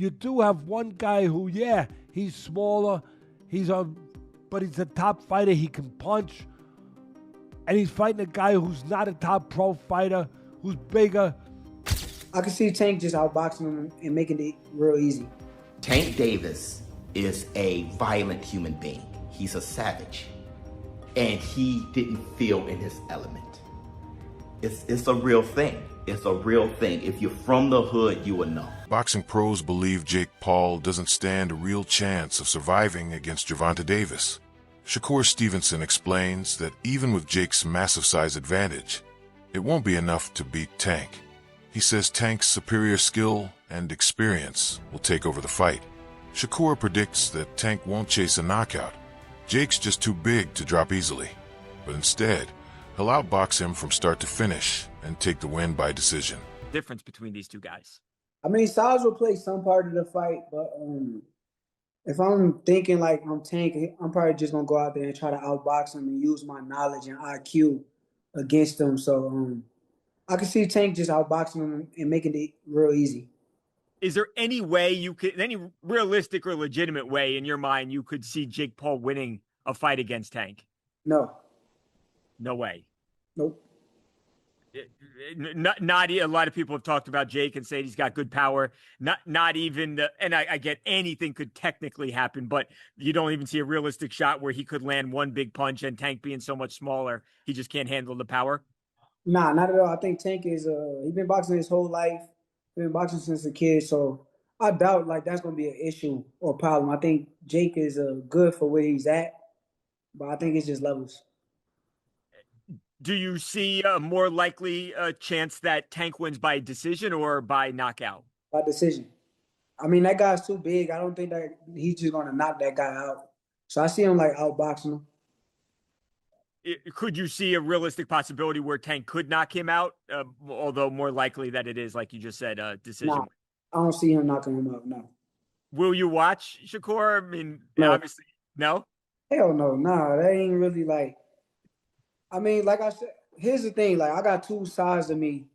you do have one guy who, yeah, he's smaller, but he's a top fighter. He can punch, and he's fighting a guy who's not a top pro fighter, who's bigger. I can see Tank just outboxing him and making it real easy. Tank Davis is a violent human being. He's a savage, and he didn't feel in his element. It's a real thing. It's a real thing. If you're from the hood, you will know. Boxing pros believe Jake Paul doesn't stand a real chance of surviving against Gervonta Davis. Shakur Stevenson explains that even with Jake's massive size advantage, it won't be enough to beat Tank. He says Tank's superior skill and experience will take over the fight. Shakur predicts that Tank won't chase a knockout. Jake's just too big to drop easily, but instead, he'll outbox him from start to finish and take the win by decision. Difference between these two guys. I mean, size will play some part of the fight, but if I'm thinking like I'm Tank, I'm probably just gonna go out there and try to outbox him and use my knowledge and IQ against him. So I can see Tank just outboxing him and making it real easy. Is there any way you could, any realistic or legitimate way in your mind you could see Jake Paul winning a fight against Tank? No. No way. Nope. Not a lot of people have talked about Jake and said he's got good power. Not even and I get anything could technically happen, but you don't even see a realistic shot where he could land one big punch, and Tank being so much smaller, he just can't handle the power. Nah, not at all. I think Tank is he's been boxing his whole life. He's been boxing since a kid, so I doubt like that's gonna be an issue or problem. I think Jake is good for where he's at, but I think it's just levels. Do you see a more likely chance that Tank wins by decision or by knockout? By decision. I mean, that guy's too big. I don't think that he's just going to knock that guy out. So I see him like outboxing him. Could you see a realistic possibility where Tank could knock him out? Although more likely that it is, like you just said, a decision. Nah, I don't see him knocking him out, no. Will you watch, Shakur? I mean, no. Obviously, no? Hell no. Nah, that ain't really like... I mean, like I said, here's the thing. Like, I got two sides of me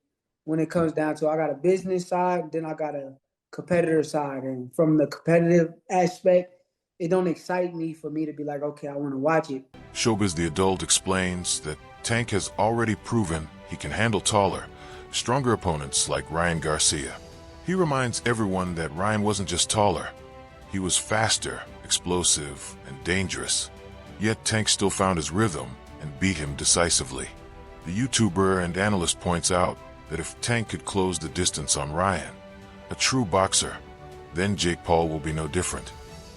when it comes down to I got a business side, then I got a competitor side. And from the competitive aspect, it don't excite me for me to be like, okay, I want to watch it. Showbiz the Adult explains that Tank has already proven he can handle taller, stronger opponents like Ryan Garcia. He reminds everyone that Ryan wasn't just taller. He was faster, explosive, and dangerous. Yet Tank still found his rhythm and beat him decisively. The YouTuber and analyst points out that if Tank could close the distance on Ryan, a true boxer, then Jake Paul will be no different.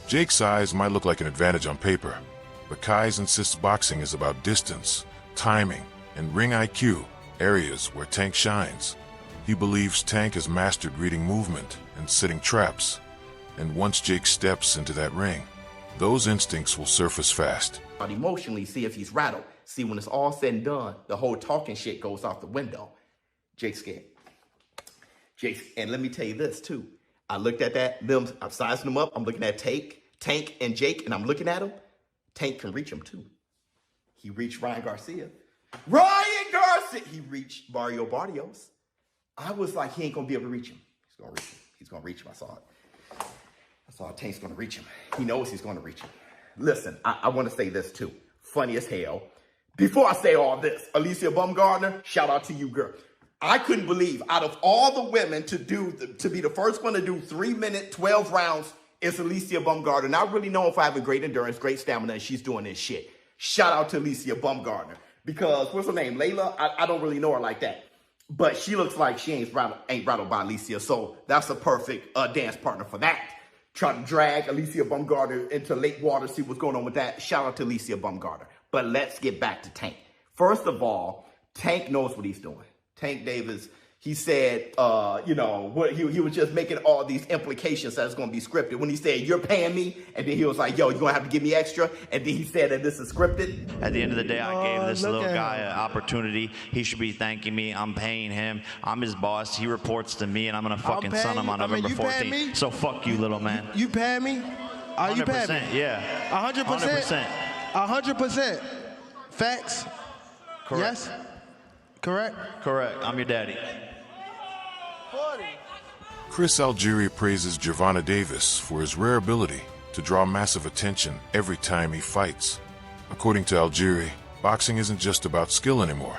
Jake's size might look like an advantage on paper, but Kais insists boxing is about distance, timing, and ring IQ, areas where Tank shines. He believes Tank has mastered reading movement and setting traps, and once Jake steps into that ring, those instincts will surface fast. Emotionally, see if he's rattled. See, when it's all said and done, the whole talking shit goes out the window. Jake's scared. And let me tell you this too. I looked at that, I'm sizing them up. I'm looking at Tank and Jake, and I'm looking at him. Tank can reach him too. He reached Ryan Garcia. He reached Mario Barrios. I was like, he ain't gonna be able to reach him. He's gonna reach him. I saw Tank's gonna reach him. He knows he's gonna reach him. Listen, I want to say this too. Funny as hell. Before I say all this, Alicia Baumgardner, shout out to you, girl. I couldn't believe out of all the women to be the first one to do 3 minute, 12 rounds is Alicia Baumgardner. And I really know if I have a great endurance, great stamina, and she's doing this shit. Shout out to Alicia Baumgardner. Because, what's her name, Layla? I don't really know her like that. But she looks like she ain't rattled by Alicia. So that's a perfect dance partner for that. Trying to drag Alicia Baumgardner into lake water, see what's going on with that. Shout out to Alicia Baumgardner. But let's get back to Tank. First of all, Tank knows what he's doing. Tank Davis, he said, he was just making all these implications that it's going to be scripted. When he said, you're paying me, and then he was like, yo, you're going to have to give me extra. And then he said that this is scripted. At the end of the day, I gave this little guy an opportunity. He should be thanking me. I'm paying him. I'm his boss. He reports to me, and I'm going to fucking son him on November 14th. So fuck you, little man. You paying me? Are you paying me? Yeah. 100%? 100%. Facts? Correct. Yes? Correct? Correct. I'm your daddy. Chris Algieri praises Gervonta Davis for his rare ability to draw massive attention every time he fights. According to Algieri, boxing isn't just about skill anymore.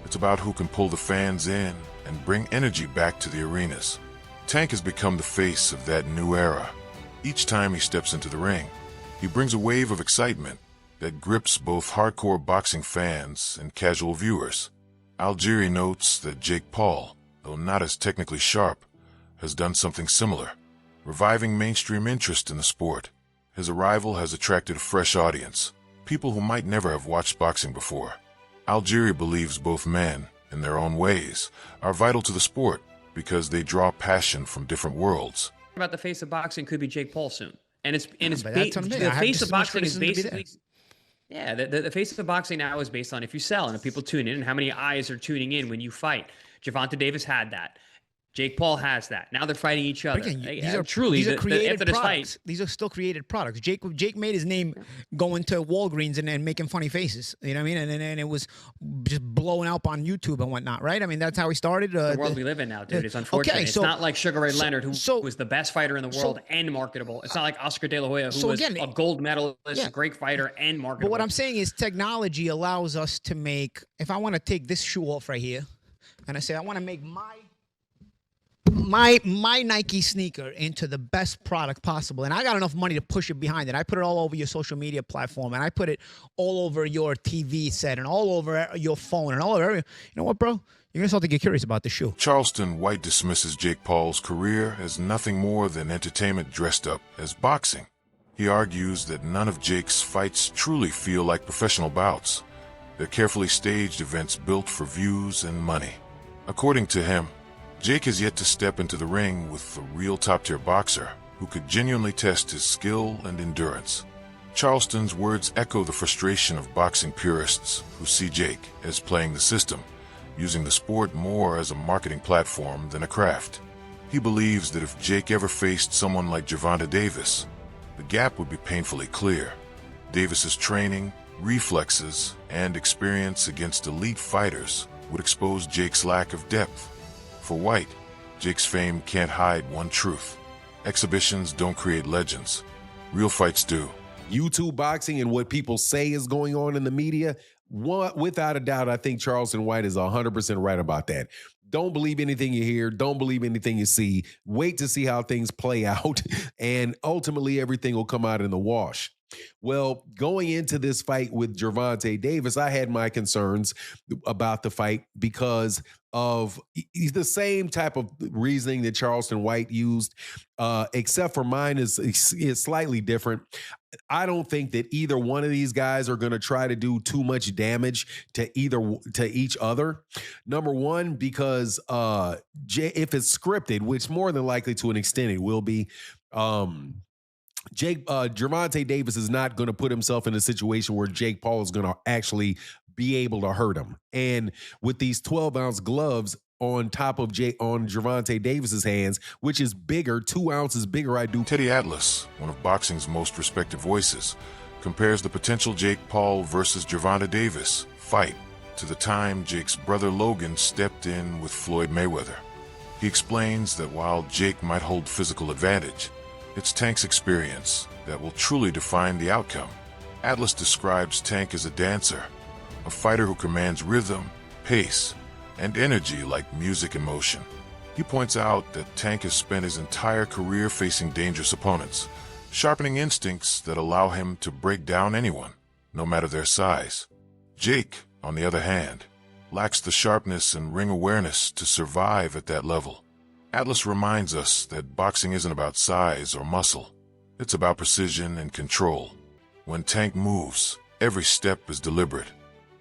It's about who can pull the fans in and bring energy back to the arenas. Tank has become the face of that new era. Each time he steps into the ring, he brings a wave of excitement that grips both hardcore boxing fans and casual viewers. Algieri notes that Jake Paul, though not as technically sharp, has done something similar, reviving mainstream interest in the sport. His arrival has attracted a fresh audience, people who might never have watched boxing before. Algieri believes both men, in their own ways, are vital to the sport because they draw passion from different worlds. About the face of boxing could be Jake Paul soon, and the face of boxing is basically the face of boxing now is based on if you sell and if people tune in and how many eyes are tuning in when you fight. Gervonta Davis had that. Jake Paul has that. Now they're fighting each other. Again, these are created products. These are still created products. Jake made his name going to Walgreens and then making funny faces. You know what I mean? And it was just blowing up on YouTube and whatnot, right? I mean, that's how he started. The world we live in now, dude. It's unfortunate. Okay, it's not like Sugar Ray Leonard, who was the best fighter in the world and marketable. It's not like Oscar De La Hoya, who was a gold medalist, a great fighter and marketable. But what I'm saying is technology allows us to make, if I want to take this shoe off right here, and I say I want to make my Nike sneaker into the best product possible, and I got enough money to push it behind it. I put it all over your social media platform, and I put it all over your TV set, and all over your phone, and all over. You know what, bro? You're gonna start to get curious about the shoe. Charleston White dismisses Jake Paul's career as nothing more than entertainment dressed up as boxing. He argues that none of Jake's fights truly feel like professional bouts. They're carefully staged events built for views and money. According to him, Jake has yet to step into the ring with a real top-tier boxer who could genuinely test his skill and endurance. Charleston's words echo the frustration of boxing purists who see Jake as playing the system, using the sport more as a marketing platform than a craft. He believes that if Jake ever faced someone like Gervonta Davis, the gap would be painfully clear. Davis's training, reflexes, and experience against elite fighters would expose Jake's lack of depth. For White, Jake's fame can't hide one truth. Exhibitions don't create legends. Real fights do. YouTube boxing and what people say is going on in the media, without a doubt, I think Charleston White is 100% right about that. Don't believe anything you hear. Don't believe anything you see. Wait to see how things play out, and ultimately everything will come out in the wash. Well, going into this fight with Gervonta Davis, I had my concerns about the fight because of the same type of reasoning that Charleston White used, except for mine is slightly different. I don't think that either one of these guys are going to try to do too much damage to each other. Number one, because if it's scripted, which more than likely to an extent it will be, Gervonta Davis is not going to put himself in a situation where Jake Paul is going to actually be able to hurt him. And with these 12-ounce gloves on top of Gervonta Davis's hands, which is bigger, 2 ounces bigger, Teddy Atlas, one of boxing's most respected voices, compares the potential Jake Paul versus Gervonta Davis fight to the time Jake's brother Logan stepped in with Floyd Mayweather. He explains that while Jake might hold physical advantage, it's Tank's experience that will truly define the outcome. Atlas describes Tank as a dancer, a fighter who commands rhythm, pace, and energy like music and motion. He points out that Tank has spent his entire career facing dangerous opponents, sharpening instincts that allow him to break down anyone, no matter their size. Jake, on the other hand, lacks the sharpness and ring awareness to survive at that level. Atlas reminds us that boxing isn't about size or muscle. It's about precision and control. When Tank moves, every step is deliberate,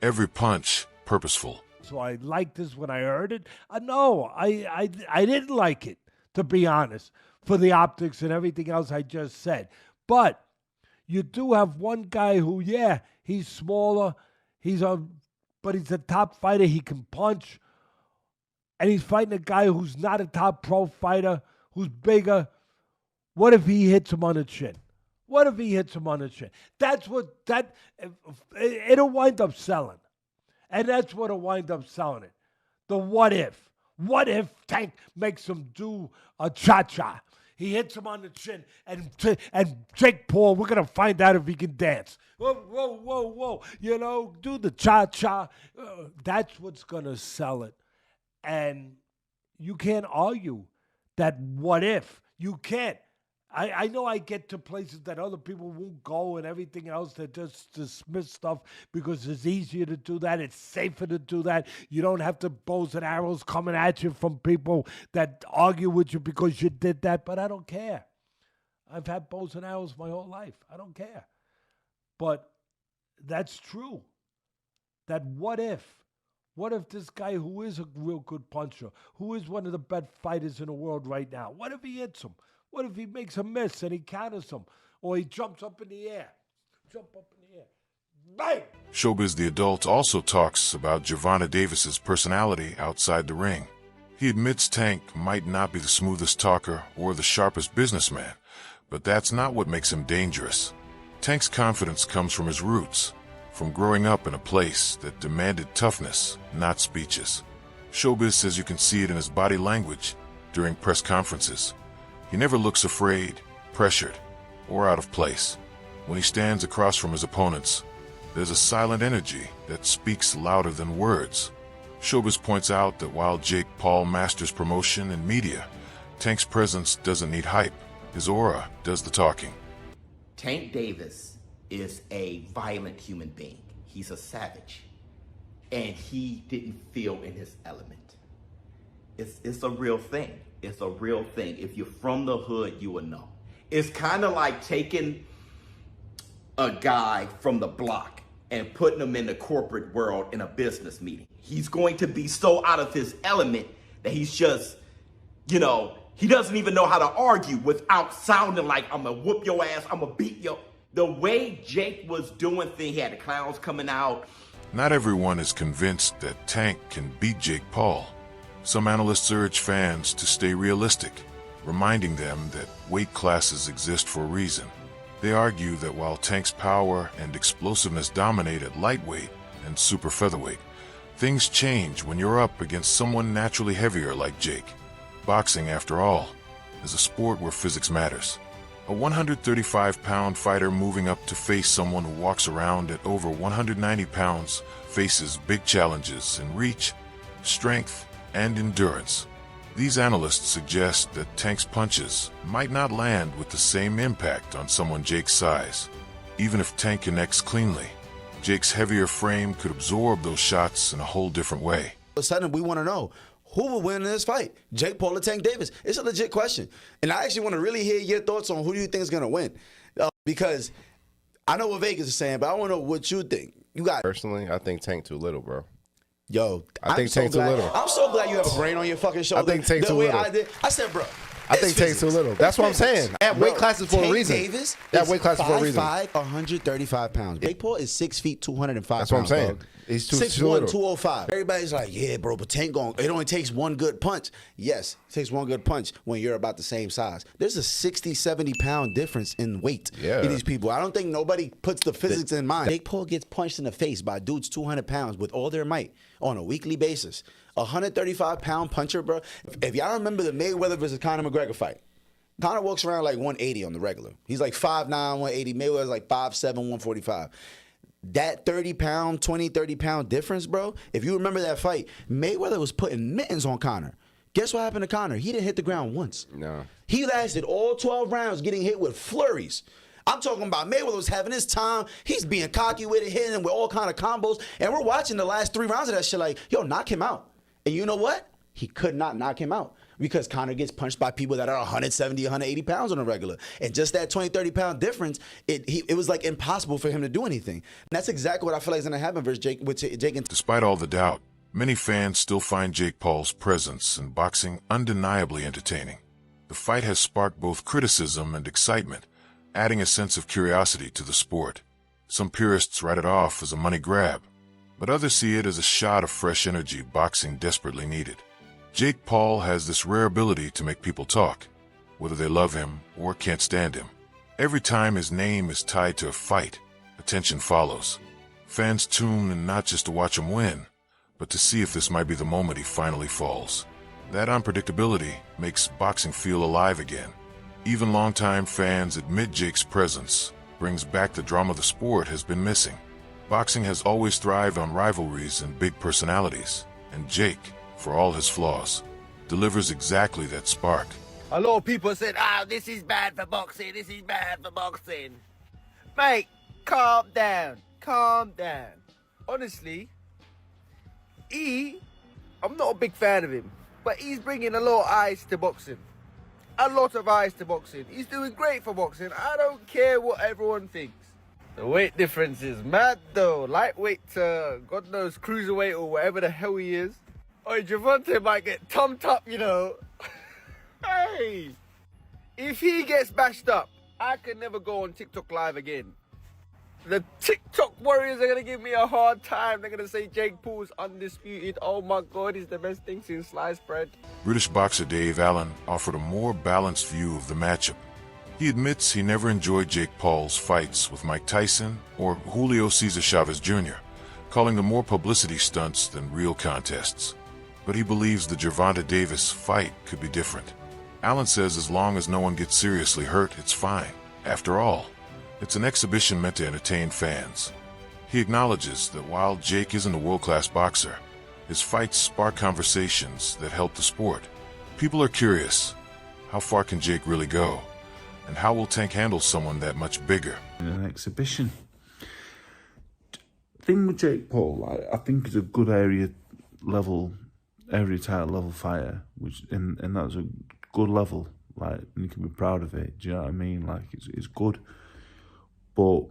every punch purposeful. So I liked this when I heard it. No, I didn't like it, to be honest, for the optics and everything else I just said. But you do have one guy who, he's smaller, but he's a top fighter. He can punch. And he's fighting a guy who's not a top pro fighter, who's bigger. What if he hits him on the chin? It'll wind up selling. And that's what'll wind up selling it. The what if. What if Tank makes him do a cha-cha? He hits him on the chin, and Jake Paul, we're going to find out if he can dance. Whoa, whoa, whoa, whoa. You know, do the cha-cha. That's what's going to sell it. And you can't argue that what if. You can't. I know I get to places that other people won't go and everything else. They just dismiss stuff because it's easier to do that. It's safer to do that. You don't have to bows and arrows coming at you from people that argue with you because you did that. But I don't care. I've had bows and arrows my whole life. I don't care. But that's true. That what if? What if this guy who is a real good puncher, who is one of the best fighters in the world right now, what if he hits him? What if he makes a miss and he counters him? Or he jumps up in the air? Bang! Showbiz the Adult also talks about Gervonta Davis's personality outside the ring. He admits Tank might not be the smoothest talker or the sharpest businessman, but that's not what makes him dangerous. Tank's confidence comes from his roots, from growing up in a place that demanded toughness, not speeches. Showbiz says you can see it in his body language during press conferences. He never looks afraid, pressured, or out of place. When he stands across from his opponents, there's a silent energy that speaks louder than words. Showbiz points out that while Jake Paul masters promotion and media, Tank's presence doesn't need hype. His aura does the talking. Tank Davis is a violent human being. He's a savage. And he didn't feel in his element. It's a real thing. It's a real thing. If you're from the hood, you will know. It's kind of like taking a guy from the block and putting him in the corporate world in a business meeting. He's going to be so out of his element that he's just, he doesn't even know how to argue without sounding like, I'm going to whoop your ass, I'm going to beat you. The way Jake was doing things, he had the clowns coming out. Not everyone is convinced that Tank can beat Jake Paul. Some analysts urge fans to stay realistic, reminding them that weight classes exist for a reason. They argue that while Tank's power and explosiveness dominate at lightweight and super featherweight, things change when you're up against someone naturally heavier like Jake. Boxing, after all, is a sport where physics matters. A 135-pound fighter moving up to face someone who walks around at over 190 pounds faces big challenges in reach, strength, and endurance. These analysts suggest that Tank's punches might not land with the same impact on someone Jake's size. Even if Tank connects cleanly, Jake's heavier frame could absorb those shots in a whole different way. All of a sudden, we want to know, who will win in this fight? Jake Paul or Tank Davis? It's a legit question. And I actually want to really hear your thoughts on who do you think is going to win. Because I know what Vegas is saying, but I want to know what you think. Personally, I think Tank too little, bro. Yo, I think Tank's too little. I'm so glad you have a brain on your fucking shoulder. I think Tank's too little. I said, bro. I think Tank's too little. That's what I'm saying. At weight classes for a reason. Davis that weight class for a reason. 5'5", 135 pounds. Jake Paul is 6 feet, 205 pounds. That's what I'm saying. Bro. He's too 6'1", little. 205. Everybody's like, yeah, bro, but Tank it only takes one good punch. Yes, it takes one good punch when you're about the same size. There's a 60, 70-pound difference in weight in these people. I don't think nobody puts the physics in mind. Jake Paul gets punched in the face by dudes 200 pounds with all their might on a weekly basis. A 135-pound puncher, bro. If y'all remember the Mayweather versus Conor McGregor fight, Conor walks around like 180 on the regular. He's like 5'9", 180. Mayweather's like 5'7", 145. That 30-pound, 20, 30-pound difference, bro, if you remember that fight, Mayweather was putting mittens on Conor. Guess what happened to Conor? He didn't hit the ground once. No. He lasted all 12 rounds getting hit with flurries. I'm talking about Mayweather was having his time. He's being cocky with it, hitting him with all kind of combos. And we're watching the last 3 rounds of that shit like, yo, knock him out. And you know what? He could not knock him out because Conor gets punched by people that are 170, 180 pounds on a regular. And just that 20, 30-pound difference, it was like impossible for him to do anything. And that's exactly what I feel like is going to happen versus Jake and Despite all the doubt, many fans still find Jake Paul's presence in boxing undeniably entertaining. The fight has sparked both criticism and excitement, adding a sense of curiosity to the sport. Some purists write it off as a money grab, but others see it as a shot of fresh energy boxing desperately needed. Jake Paul has this rare ability to make people talk, whether they love him or can't stand him. Every time his name is tied to a fight, attention follows. Fans tune in not just to watch him win, but to see if this might be the moment he finally falls. That unpredictability makes boxing feel alive again. Even longtime fans admit Jake's presence brings back the drama the sport has been missing. Boxing has always thrived on rivalries and big personalities, and Jake, for all his flaws, delivers exactly that spark. A lot of people said, this is bad for boxing, this is bad for boxing. Mate, calm down, calm down. Honestly, I'm not a big fan of him, but he's bringing a lot of eyes to boxing. A lot of eyes to boxing. He's doing great for boxing. I don't care what everyone thinks. The weight difference is mad though. Lightweight to, God knows, cruiserweight or whatever the hell he is. Oh, Gervonta might get thumped up, you know. Hey, if he gets bashed up, I can never go on TikTok live again. The TikTok warriors are going to give me a hard time. They're going to say Jake Paul's undisputed. Oh my God, he's the best thing since sliced bread. British boxer Dave Allen offered a more balanced view of the matchup. He admits he never enjoyed Jake Paul's fights with Mike Tyson or Julio Cesar Chavez Jr., calling them more publicity stunts than real contests. But he believes the Gervonta Davis fight could be different. Allen says as long as no one gets seriously hurt, it's fine. After all, it's an exhibition meant to entertain fans. He acknowledges that while Jake isn't a world-class boxer, his fights spark conversations that help the sport. People are curious. How far can Jake really go? And how will Tank handle someone that much bigger? In an exhibition. Thing with Jake Paul, I think he's a good area title level fighter, and that's a good level, and you can be proud of it. Do you know what I mean? It's good. But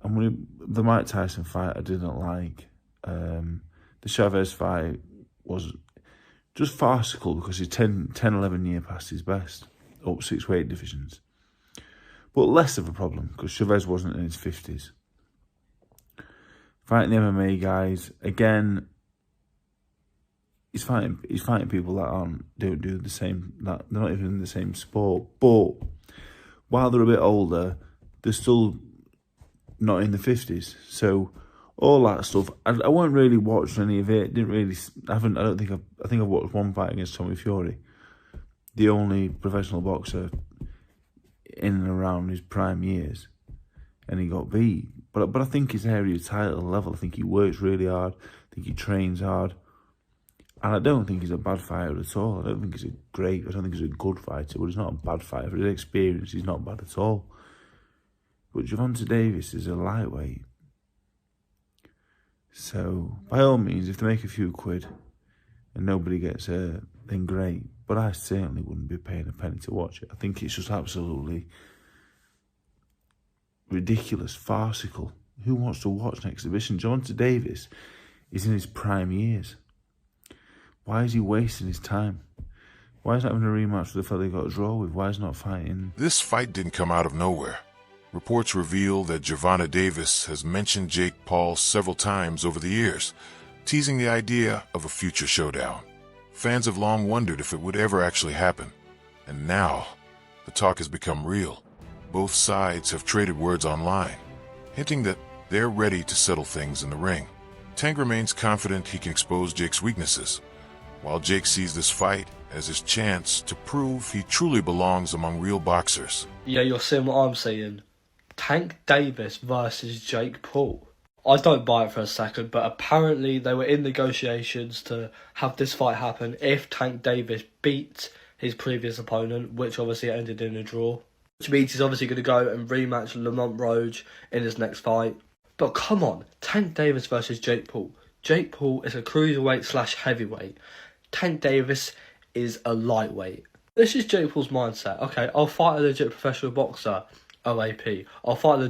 the Mike Tyson fight I didn't like. The Chavez fight was just farcical because he's 11 years past his best, up 6 weight divisions. But less of a problem because Chavez wasn't in his 50s. Fighting the MMA guys, again, he's fighting people that don't do the same, that they're not even in the same sport. But while they're a bit older, they're still not in the 50s. So all that stuff, I won't really watch any of it. I think I've watched one fight against Tommy Fury, the only professional boxer in and around his prime years, and he got beat. But I think his area title level, I think he works really hard. I think he trains hard. And I don't think he's a bad fighter at all. I don't think he's a good fighter, but he's not a bad fighter. For his experience, he's not bad at all. But Gervonta Davis is a lightweight. So, by all means, if they make a few quid and nobody gets hurt, then great. But I certainly wouldn't be paying a penny to watch it. I think it's just absolutely ridiculous, farcical. Who wants to watch an exhibition? Gervonta Davis is in his prime years. Why is he wasting his time? Why is he having a rematch with the fella he got a draw with? Why is he not fighting? This fight didn't come out of nowhere. Reports reveal that Gervonta Davis has mentioned Jake Paul several times over the years, teasing the idea of a future showdown. Fans have long wondered if it would ever actually happen. And now, the talk has become real. Both sides have traded words online, hinting that they're ready to settle things in the ring. Tank remains confident he can expose Jake's weaknesses, while Jake sees this fight as his chance to prove he truly belongs among real boxers. Yeah, you're seeing what I'm seeing. Tank Davis versus Jake Paul. I don't buy it for a second, but apparently they were in negotiations to have this fight happen if Tank Davis beats his previous opponent, which obviously ended in a draw. Which means he's obviously going to go and rematch Lamont Roach in his next fight. But come on, Tank Davis versus Jake Paul. Jake Paul is a cruiserweight / heavyweight. Tank Davis is a lightweight. This is Jake Paul's mindset. Okay, I'll fight a legit professional boxer, OAP. I'll fight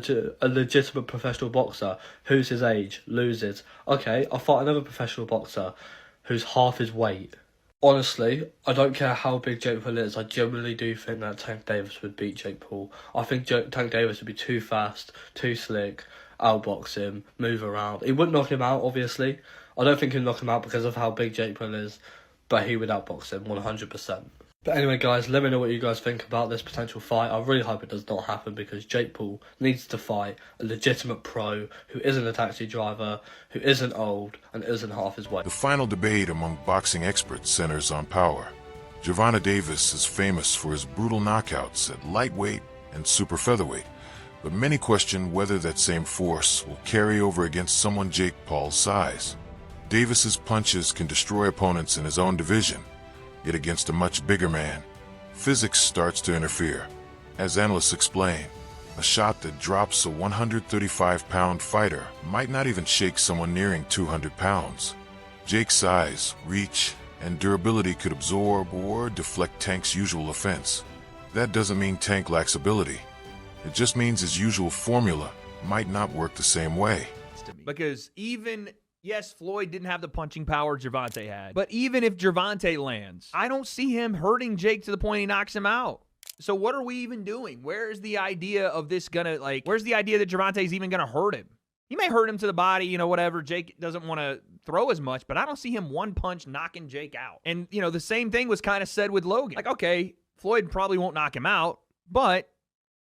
a legitimate professional boxer who's his age, loses. Okay, I'll fight another professional boxer who's half his weight. Honestly, I don't care how big Jake Paul is, I genuinely do think that Tank Davis would beat Jake Paul. I think Tank Davis would be too fast, too slick, outbox him, move around. He wouldn't knock him out, obviously. I don't think he'd knock him out because of how big Jake Paul is, but he would outbox him 100%. But anyway, guys, let me know what you guys think about this potential fight. I really hope it does not happen because Jake Paul needs to fight a legitimate pro who isn't a taxi driver, who isn't old, and isn't half his weight. The final debate among boxing experts centers on power. Gervonta Davis is famous for his brutal knockouts at lightweight and super featherweight, but many question whether that same force will carry over against someone Jake Paul's size. Davis's punches can destroy opponents in his own division, yet against a much bigger man, physics starts to interfere. As analysts explain, a shot that drops a 135-pound fighter might not even shake someone nearing 200 pounds. Jake's size, reach, and durability could absorb or deflect Tank's usual offense. That doesn't mean Tank lacks ability. It just means his usual formula might not work the same way. Because yes, Floyd didn't have the punching power Gervonta had. But even if Gervonta lands, I don't see him hurting Jake to the point he knocks him out. So what are we even doing? Where's the idea of this where's the idea that Gervonta is even gonna hurt him? He may hurt him to the body, whatever. Jake doesn't want to throw as much, but I don't see him one punch knocking Jake out. And, the same thing was kind of said with Logan. Like, okay, Floyd probably won't knock him out, but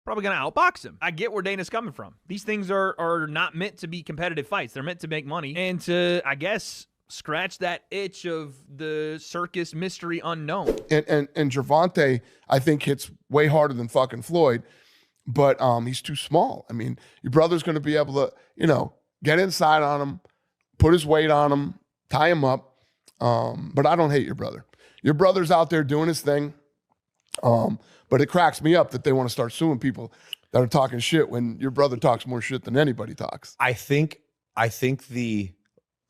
probably going to outbox him. I get where Dana's coming from. These things are not meant to be competitive fights. They're meant to make money and to, I guess, scratch that itch of the circus mystery unknown. And Gervonta, I think, hits way harder than fucking Floyd, but he's too small. I mean, your brother's going to be able to, get inside on him, put his weight on him, tie him up. But I don't hate your brother. Your brother's out there doing his thing. But it cracks me up that they want to start suing people that are talking shit when your brother talks more shit than anybody talks. I think the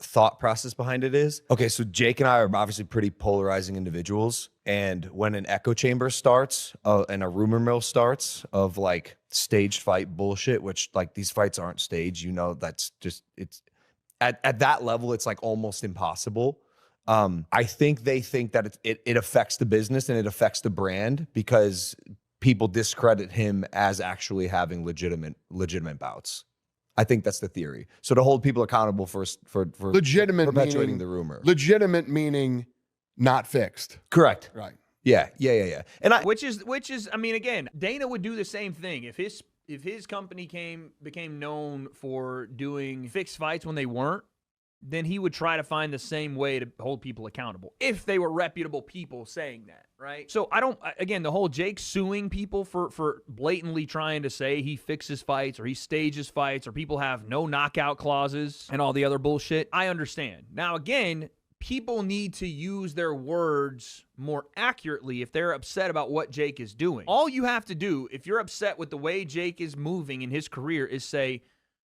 thought process behind it is, okay, so Jake and I are obviously pretty polarizing individuals. And when an echo chamber starts and a rumor mill starts of like staged fight bullshit, which like these fights aren't staged, that's just, it's at that level, it's like almost impossible. I think they think that it affects the business and it affects the brand because people discredit him as actually having legitimate bouts. I think that's the theory. So to hold people accountable for legitimate perpetuating the rumor. Legitimate meaning not fixed. Correct. Right. Yeah. And which is I mean, again, Dana would do the same thing if his company became known for doing fixed fights when they weren't. Then he would try to find the same way to hold people accountable if they were reputable people saying that, right? So the whole Jake suing people for blatantly trying to say he fixes fights or he stages fights or people have no knockout clauses and all the other bullshit, I understand. Now, again, people need to use their words more accurately if they're upset about what Jake is doing. All you have to do, if you're upset with the way Jake is moving in his career, is say,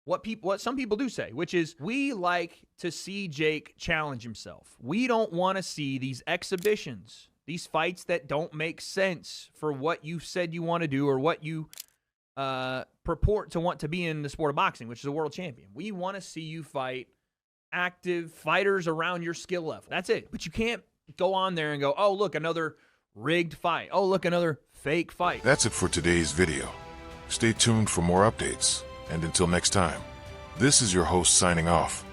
what some people do say, which is, we like to see Jake challenge himself. We don't want to see these exhibitions, these fights that don't make sense for what you said you want to do or what you purport to want to be in the sport of boxing, which is a world champion. We want to see you fight active fighters around your skill level. That's it. But you can't go on there and go, oh, look, another rigged fight. Oh, look, another fake fight. That's it for today's video. Stay tuned for more updates. And until next time, this is your host signing off.